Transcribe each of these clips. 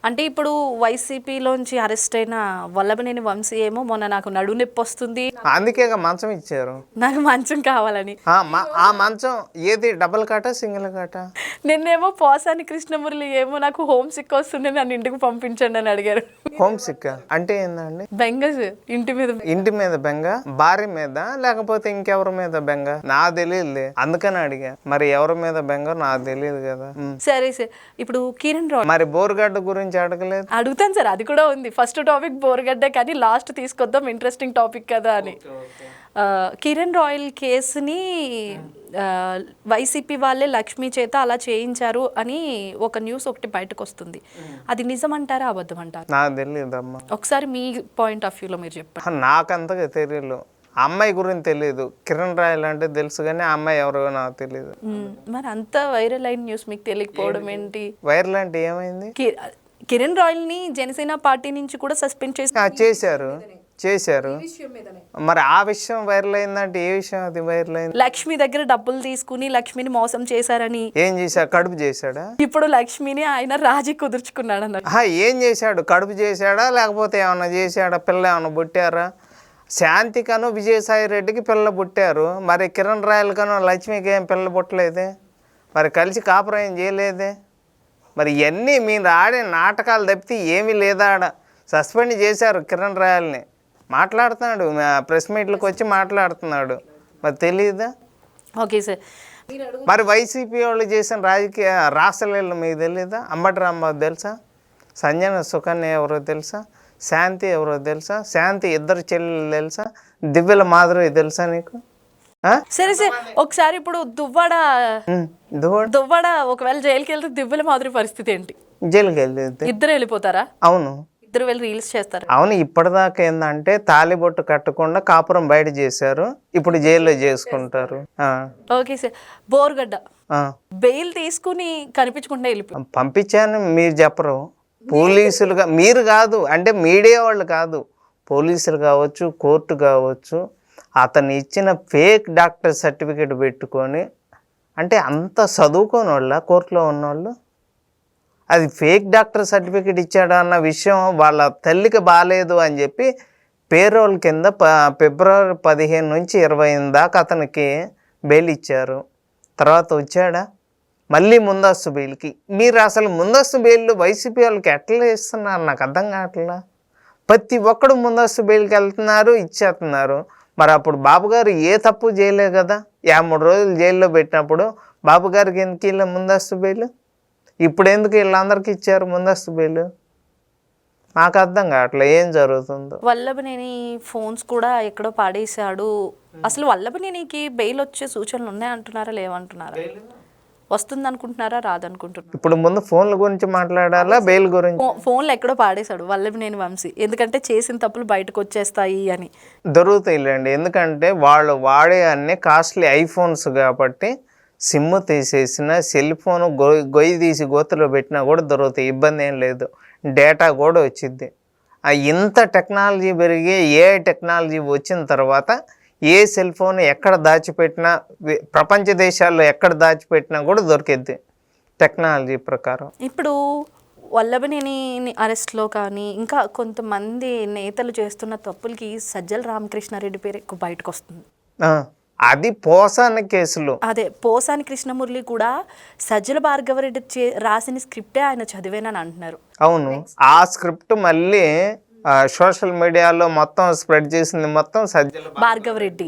అంటే ఇప్పుడు వైసీపీలోంచి అరెస్ట్ అయిన వల్లభనేని వంశీ ఏమో మొన్న నాకు నడుము నొప్పి వస్తుంది, అందుకే మంచం ఇచ్చారు. నాకు మంచం కావాలని. ఆ మంచం ఏది డబుల్ కాటా సింగిల్ కాటా? నిన్నేమో పోసాని కృష్ణమురళి ఏమో నాకు హోమ్ సిక్ వస్తుంది నన్ను ఇంటికి పంపించండి అని అడిగారు. హోమ్ సిక్ అంటే ఏందండి? బెంగ ఇంటి మీద. ఇంటి మీద బెంగ? భార్య మీద లేకపోతే ఇంకెవరి మీద బెంగ? నాకు తెలియదు, అందుకని అడిగా. మరి ఎవరి మీద బెంగ నాకు తెలియదు కదా. సరే సార్, ఇప్పుడు కిరణ్ రాయ్ మరి బోరుగడ్డ గురించి అడగలేదు? అడుగుతాను సార్, అది కూడా ఉంది. ఫస్ట్ టాపిక్ బోరుగడ్డే కానీ లాస్ట్ తీసుకొద్దాం, ఇంట్రెస్టింగ్ టాపిక్ కదా అని. కిరణ్ రాయల్ కేసుని వైసీపీ వాళ్ళే లక్ష్మీ చేత అలా చేయించారు అని ఒక న్యూస్ ఒకటి బయటకు వస్తుంది. అది నిజమంటారా అబద్ధం అంటారా? నాకు తెలియదమ్మా. ఒకసారి మీ పాయింట్ ఆఫ్ వ్యూలో మీరు చెప్పండి. నాకంతగా తెలియదు, అమ్మాయి గురించి తెలియదు. కిరణ్ రాయల్ అంటే తెలుసు కానీ ఆ అమ్మాయి ఎవరో నాకు తెలియదు. మరి అంత వైరల్ అయిన న్యూస్ మీకు తెలియకపోవడం ఏంటి? వైరల్ అంటే ఏమైంది? కిరణ్ రాయల్ ని జనసేన పార్టీ నుంచి కూడా సస్పెండ్ చేశారు. మరి ఆ విషయం వైరల్ అయిందంటే ఏ విషయం అది వైరల్ అయింది? లక్ష్మి దగ్గర డబ్బులు తీసుకుని లక్ష్మిని మోసం చేశారని. ఏం చేశాడు? కడుపు చేశాడా? ఇప్పుడు లక్ష్మిని ఆయన రాజీ కుదుర్చుకున్నాడు అన్నారు. ఏం చేశాడు? కడుపు చేశాడా లేకపోతే ఏమన్నా చేశాడా? పిల్ల ఏమన్నా పుట్టారా? శాంతికను విజయసాయి రెడ్డికి పిల్ల పుట్టారు. మరి కిరణ్ రాయల్ కను లక్ష్మికి ఏం పిల్ల పుట్టలేదే? మరి కలిసి కాపురం ఏం చేయలేదే? మరి ఇవన్నీ మీరు ఆడే నాటకాలు తప్పితే ఏమీ లేదా? ఆడ సస్పెండ్ చేశారు కిరణ్ రాయల్ని. మాట్లాడుతున్నాడు, ప్రెస్ మీట్లకు వచ్చి మాట్లాడుతున్నాడు. మరి తెలియదా? Okay sir. మరి వైసీపీ వాళ్ళు చేసిన రాజకీయ రాసలీలు మీకు తెలియదా? అంబటి రాంబాబు తెలుసా? సంజన సుకన్య ఎవరో తెలుసా? శాంతి ఎవరో తెలుసా? శాంతి ఇద్దరు చెల్లెలు తెలుసా? దివ్యల మాధురి తెలుసా నీకు? సరే సార్, ఒకసారి ఇప్పుడు దువ్వాడ ఒకవేళ జైలుకి వెళ్తే దివ్యల మాధురి పరిస్థితి ఏంటి? జైలుకి వెళ్తే ఇద్దరు వెళ్ళిపోతారా? అవును, ఇద్దరు వెళ్ళి రీల్స్ చేస్తారు. అవును, ఇప్పటిదాకా ఏంటంటే తాలిబొట్టు కట్టకుండా కాపురం బయట చేశారు, ఇప్పుడు జైల్లో చేసుకుంటారు. Okay sir. బోర్గడ్డ బెయిల్ తీసుకుని కనిపించకుండా వెళ్ళిపోయి పంపించాను మీరు చెప్పరు. పోలీసులుగా మీరు కాదు, అంటే మీడియా వాళ్ళు కాదు, పోలీసులు కావచ్చు, కోర్టు కావచ్చు, అతను ఇచ్చిన ఫేక్ డాక్టర్ సర్టిఫికేట్ పెట్టుకొని, అంటే అంత చదువుకోని వాళ్ళ కోర్టులో ఉన్నవాళ్ళు అది ఫేక్ డాక్టర్ సర్టిఫికేట్ ఇచ్చాడు అన్న విషయం వాళ్ళ తల్లికి బాగాలేదు అని చెప్పి పేరోల్ కింద ఫిబ్రవరి 15 నుంచి 28 దాకా అతనికి బెయిల్ ఇచ్చారు. తర్వాత వచ్చాడా మళ్ళీ ముందస్తు బెయిల్కి. మీరు అసలు ముందస్తు బెయిల్ వైసీపీ వాళ్ళకి ఎట్లా ఇస్తున్నారు నాకు అర్థం కావట్లా. ప్రతి ఒక్కడు ముందస్తు బెయిల్కి వెళ్తున్నారు, ఇచ్చేస్తున్నారు. మరి అప్పుడు బాబు గారు ఏ తప్పు చేయలే కదా? 53 రోజులు జైల్లో పెట్టినప్పుడు బాబు గారికి ఎందుకు ఇలా ముందస్తు బెయిల్? ఇప్పుడు ఎందుకు వీళ్ళందరికీ ఇచ్చారు ముందస్తు బెయిల్? నాకు అర్థం కావట్లేదు ఏం జరుగుతుందో. వల్లభనేని ఫోన్స్ కూడా ఎక్కడో పాడేశాడు. అసలు వల్లభనేనికి బెయిల్ వచ్చే సూచనలు ఉన్నాయంటున్నారా లేవంటున్నారా? వస్తుంది అనుకుంటున్నారా రాదనుకుంటున్నారా? ఇప్పుడు ముందు ఫోన్ల గురించి మాట్లాడాలా బెయిల్ గురించి? ఫోన్లు ఎక్కడో పాడేశాడు వల్లభనేని వంశీ, ఎందుకంటే చేసిన తప్పులు బయటకు వచ్చేస్తాయి అని. దొరుకుతాయిలేండి, ఎందుకంటే వాళ్ళు వాడే అన్ని కాస్ట్లీ ఐఫోన్స్ కాబట్టి సిమ్ తీసేసిన సెల్ ఫోన్ గొయ్యి తీసి గోతులో పెట్టినా కూడా దొరుకుతాయి, ఇబ్బంది ఏం లేదు. డేటా కూడా వచ్చింది. ఇంత టెక్నాలజీ పెరిగి ఏ టెక్నాలజీ వచ్చిన తర్వాత ఏ సెల్ ఫోన్ ఎక్కడ దాచిపెట్టినా ప్రపంచ దేశాల్లో ఎక్కడ దాచిపెట్టినా కూడా దొరికిద్ది టెక్నాలజీ ప్రకారం. ఇప్పుడు వల్లభనేని అరెస్ట్లో కానీ ఇంకా కొంతమంది నేతలు చేస్తున్న తప్పులకి సజ్జల రామకృష్ణారెడ్డి పేరు ఎక్కువ బయటకు వస్తుంది. అది పోసాని కేసులు. అదే పోసాని కృష్ణమురళి కూడా సజ్జల భార్గవరెడ్డి రాసిన స్క్రిప్టే ఆయన చదివేనని అంటున్నారు. అవును, ఆ స్క్రిప్ట్ మళ్ళీ సోషల్ మీడియాలో మొత్తం స్ప్రెడ్ చేసింది మొత్తం సజ్జల భార్గవరెడ్డి.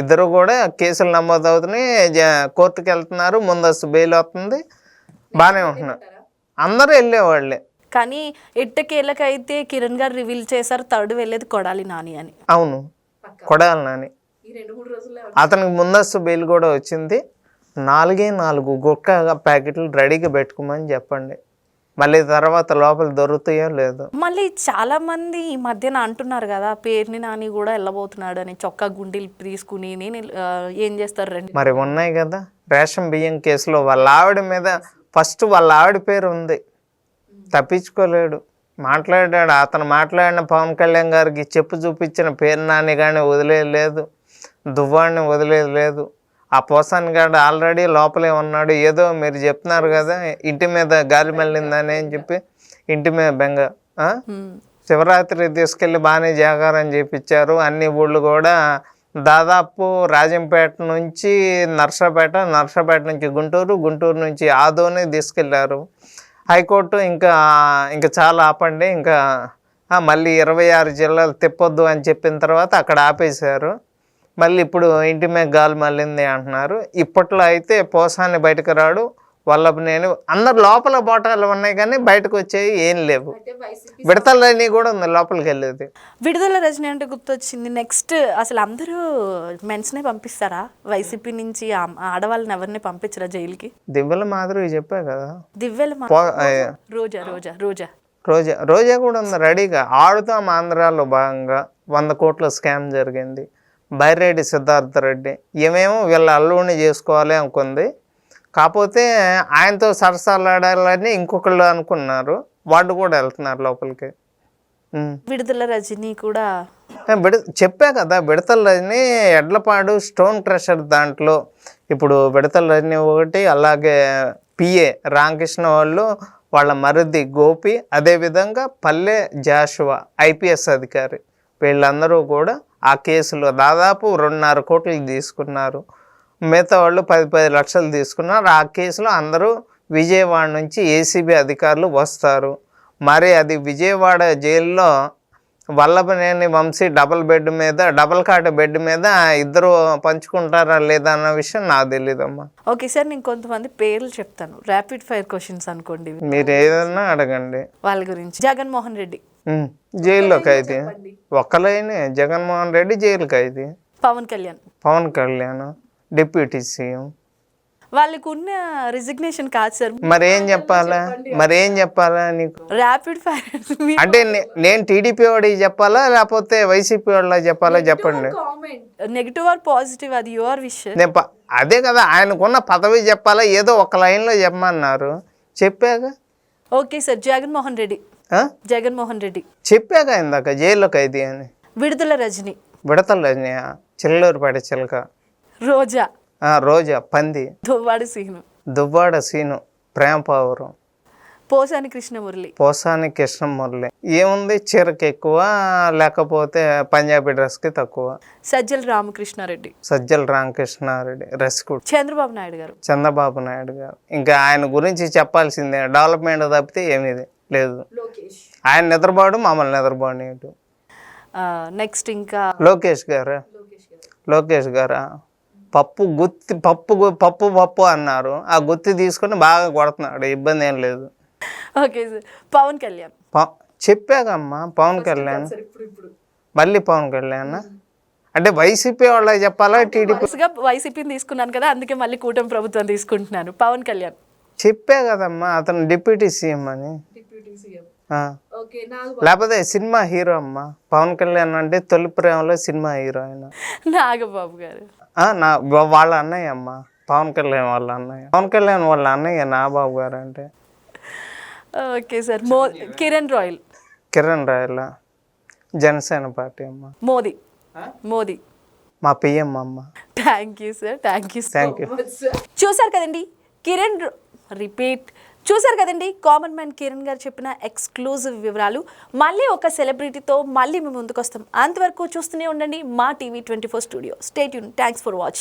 ఇద్దరు కూడా కేసులు నమోదవుతున్నాయి, కోర్టుకు వెళ్తున్నారు, ముందస్తు బెయిల్ అవుతుంది, బాగానే ఉంటున్నారు, అందరూ వెళ్ళేవాళ్ళే. కానీ ఎట్టకేళ్ళకైతే కిరణ్ గారు రివీల్ చేశారు థర్డ్ వెళ్ళేది కొడాలి నాని అని. అవును, కొడాలి నాని. అతనికి ముందస్తు బెయిల్ కూడా వచ్చింది. 4 గుట్కా ప్యాకెట్లు రెడీగా పెట్టుకోమని చెప్పండి, మళ్ళీ తర్వాత లోపల దొరుకుతాయో లేదో. మళ్ళీ చాలా మంది ఈ మధ్యన అంటున్నారు కదా పేర్ని నాని కూడా వెళ్ళబోతున్నాడు అని, చొక్కా గుండీలు తీసుకుని ఏం చేస్తారు రండి. మరి ఉన్నాయి కదా రేషన్ బియ్యం కేసులో వాళ్ళ ఆవిడ మీద ఫస్ట్ వాళ్ళ ఆవిడ పేరు ఉంది, తప్పించుకోలేడు, మాట్లాడాడు. అతను మాట్లాడిన పవన్ కళ్యాణ్ గారికి చెప్పు చూపించిన పేరు నాని కానీ వదిలేదు, దువ్వాడిని వదిలేదు. ఆ పోసాని గాడు ఆల్రెడీ లోపలే ఉన్నాడు. ఏదో మీరు చెప్తున్నారు కదా ఇంటి మీద గాలి మళ్ళిందని అని చెప్పి ఇంటి మీద బెంగ. శివరాత్రి తీసుకెళ్ళి బాగానే జాగారం చేపించారు. అన్ని ఊళ్ళు కూడా దాదాపు రాజంపేట నుంచి నర్సాపేట నుంచి గుంటూరు నుంచి ఆదోని తీసుకెళ్లారు. హైకోర్టు ఇంకా చాలా ఆపండి, ఇంకా మళ్ళీ 26 జిల్లాలు తిప్పొద్దు అని చెప్పిన తర్వాత అక్కడ ఆపేశారు. మళ్ళీ ఇప్పుడు ఇంటి మీద గాలి మళ్ళింది అంటున్నారు. ఇప్పట్లో అయితే పోసాని బయటకు రాడు, వల్లభనేని అందరు లోపల బోటాలు ఉన్నాయి కానీ బయటకు వచ్చేవి ఏం లేవు. విడతలన్నీ కూడా ఉంది లోపలికి వెళ్ళేది. విడుదల రజని అంటే గుర్తొచ్చింది. నెక్స్ట్ అసలు అందరూ మెన్స్నే పంపిస్తారా? వైసీపీ నుంచి ఆడవాళ్ళని ఎవరిని పంపించరా జైలుకి? దివ్యల మాదిరి చెప్పా కదా, దివ్యల రోజా కూడా ఉంది రెడీగా. ఆడుతాం ఆంధ్రాలో భాగంగా 100 కోట్ల స్కామ్ జరిగింది. బైరెడ్డి సిద్ధార్థ రెడ్డి ఏమేమో వీళ్ళ అల్లుడిని చేసుకోవాలి అనుకుంది. కాకపోతే ఆయనతో సరసాలాడాలని ఇంకొకళ్ళు అనుకున్నారు. వాళ్ళు కూడా వెళ్తున్నారు లోపలికి. విడుదల రజని కూడా చెప్పా కదా, విడతల రజని ఎడ్లపాడు స్టోన్ క్రషర్ దాంట్లో ఇప్పుడు విడతల రజని ఒకటి, అలాగే పిఏ రామకృష్ణ వాళ్ళ మరిది గోపి, అదేవిధంగా పల్లె జాషువా ఐపీఎస్ అధికారి, వీళ్ళందరూ కూడా ఆ కేసులో దాదాపు 2.5 కోట్లు తీసుకున్నారు. మిగతా వాళ్ళు 10 లక్షలు తీసుకున్నారు. ఆ కేసులో అందరూ విజయవాడ నుంచి ఏసీబీ అధికారులు వస్తారు. మరి అది విజయవాడ జైల్లో Vallabhaneni Vamsi double cot bed మీద ఇద్దరు పంచుకుంటారా లేదా అన్న విషయం నాకు తెలియదమ్మా. ఓకే సార్, నేను కొంతమంది పేర్లు చెప్తాను, ర్యాపిడ్ ఫైర్ క్వశ్చన్స్ అనుకోండి, మీరు ఏదన్నా అడగండి. వాళ్ళ గురించి. జగన్మోహన్ రెడ్డి జైల్లో ఖైదీ, ఒక్కలైన జగన్మోహన్ రెడ్డి జైలు ఖైదీ. Pawan Kalyan deputy CM. వాళ్ళకు ఉన్న రిజిగ్నేషన్ కాదు సార్. మరేం చెప్పాలా నీకు? ర్యాపిడ్ ఫైర్ అంటే నేను టీడీపీ వాడికి చెప్పాలా లేకపోతే వైసీపీ వాళ్ళకి చెప్పాలా చెప్పండి. నెగిటివ్ ఆర్ పాజిటివ్, అది యువర్ విషయం. అదే కదా, ఆయనకున్న పదవి చెప్పాలా, ఏదో ఒక లైన్లో చెప్పమన్నారు, చెప్పాక. ఓకే సార్, జగన్మోహన్ రెడ్డి చెప్పాక ఇందాక జైల్లో ఖైదీ అని. విడుదల రజని చిల్లూరుపేట చిలక. రోజా పంది. దువ్వాడ సీను ప్రేమపావురం. పోసాని కృష్ణమురళి. ఏముంది, చీరకి ఎక్కువ లేకపోతే పంజాబీ డ్రెస్కి తక్కువ. సజ్జల రామకృష్ణారెడ్డి రసికుడు. చంద్రబాబు నాయుడు గారు ఇంకా ఆయన గురించి చెప్పాల్సిందే, డెవలప్మెంట్ తప్పితే ఏమీ లేదు. ఆయన నిద్రపోవడం మమ్మల్ని నిద్రపోనియడు. నెక్స్ట్ ఇంకా లోకేష్ గారా పప్పు అన్నారు. ఆ గుత్తి తీసుకొని బాగా కొడుతున్నాడు, ఇబ్బంది ఏం లేదు. Okay sir, Pawan Kalyan. చెప్పాకమ్మా పవన్ కళ్యాణ్. మళ్ళీ పవన్ కళ్యాణ్ అంటే వైసీపీ వాళ్ళకి చెప్పాలా టీడీపీ? వైసీపీని తీసుకున్నాను కదా, అందుకే మళ్ళీ కూటమి ప్రభుత్వం తీసుకుంటున్నాను. పవన్ కళ్యాణ్ చెప్పా కదమ్మా, అతను డిప్యూటీ సీఎం అని. లేకపోతే సినిమా హీరో అమ్మా పవన్ కళ్యాణ్ అంటే తొలి ప్రేమలో సినిమా హీరో ఆయన. నాగబాబు గారు వాళ్ళ అన్నయ్య అమ్మ, పవన్ కళ్యాణ్ వాళ్ళ అన్నయ్య నాగబాబు గారు అంటే. Okay sir, Kiran royal Janasena party అమ్మ. మోదీ మా పిఎం అమ్మ. Thank you sir, thank you. చూసారు కదండి కామన్ మ్యాన్ కిరణ్ గారు చెప్పిన ఎక్స్క్లూజివ్ వివరాలు. మళ్ళీ ఒక సెలబ్రిటీతో మళ్ళీ మేము ముందుకు వస్తాం. అంతవరకు చూస్తూనే ఉండండి మా TV 24 studio. Stay tune. Thanks for watching.